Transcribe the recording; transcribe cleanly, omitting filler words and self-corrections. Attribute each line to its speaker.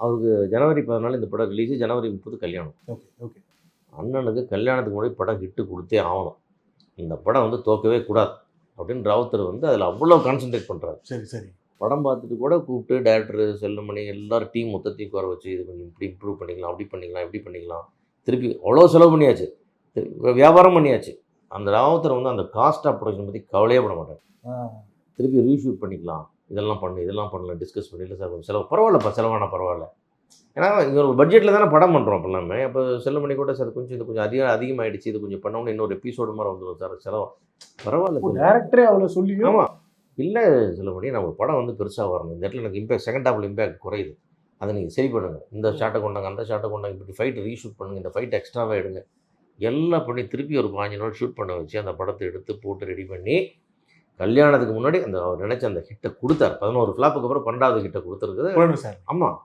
Speaker 1: அவருக்கு ஜனவரி 14 இந்த படம் ரிலீஸு, ஜனவரி 30 கல்யாணம்.
Speaker 2: Okay okay.
Speaker 1: அண்ணனுக்கு கல்யாணத்துக்கு முன்னாடி படம் ஹிட்டு கொடுத்தே ஆகணும். இந்த படம் வந்து தோக்கவே கூடாது அப்படின்னு ராவுத்தர் வந்து அதில் அவ்வளோ கான்சென்ட்ரேட் பண்ணுறாரு.
Speaker 2: சரி சரி.
Speaker 1: படம் பார்த்துட்டு கூட கூப்பிட்டு டேரக்டர் செல்லுமணி எல்லாரும் டீம் மொத்தத்தையும் உட்கார வச்சு இது கொஞ்சம் இப்படி இம்ப்ரூவ் பண்ணிக்கலாம், அப்படி பண்ணிக்கலாம், இப்படி பண்ணிக்கலாம். திருப்பி அவ்வளோ செலவு பண்ணியாச்சு, வியாபாரம் பண்ணியாச்சு. அந்த ராவுத்தர் வந்து அந்த காஸ்ட் ஆஃப் ப்ரொடக்ஷன் பற்றி கவலையே பட மாட்டார். திருப்பி ரீஷூட் பண்ணிக்கலாம், இதெல்லாம் பண்ணலாம் டிஸ்கஸ் பண்ணி, இல்லை சார் கொஞ்சம் செலவு பரவாயில்லப்பா, செலவானா பரவாயில்ல. ஏன்னா இங்கே ஒரு பட்ஜெட்டில் தானே படம் பண்ணுறோம் அப்போ எல்லாமே. அப்போ செல்லுமணி கூட சார் கொஞ்சம் இது கொஞ்சம் அதிகமாகிடுச்சு, இது கொஞ்சம் பண்ணோம்னு இன்னொரு எபிசோடு மாதிரி வந்துடும் சார், செலவு பரவாயில்ல.
Speaker 2: டேரக்டரே அவ்வளோ சொல்லி.
Speaker 1: ஆமாம், இல்லை செல்லுமணி நம்ம படம் வந்து பெருசாக வரணும், இந்த இடத்துல எனக்கு இம்பேக்ட் செகண்ட் ஹாஃபில் இம்பேக்ட் குறையுது, அதை நீங்கள் சரி பண்ணுங்கள், இந்த ஷாட்டை கொண்டாங்க, அந்த ஷாட்டை கொண்டாங்க, இப்படி ஃபைட்டு ரீஷூட் பண்ணுங்கள், இந்த ஃபைட் எக்ஸ்ட்ராவாக எடுங்க, எல்லாம் பண்ணி திருப்பி ஒரு 15 நாள் ஷூட் பண்ண வச்சு அந்த படத்தை எடுத்து போட்டு ரெடி பண்ணி கல்யாணத்துக்கு முன்னாடி அந்த அவர் நினச்ச அந்த ஹிட்டை கொடுத்தார். 11 ஃப்ளாப்புக்கு அப்புறம் 12வது ஹிட்டை கொடுத்துருக்குது.
Speaker 2: சார்.
Speaker 1: ஆமாம்.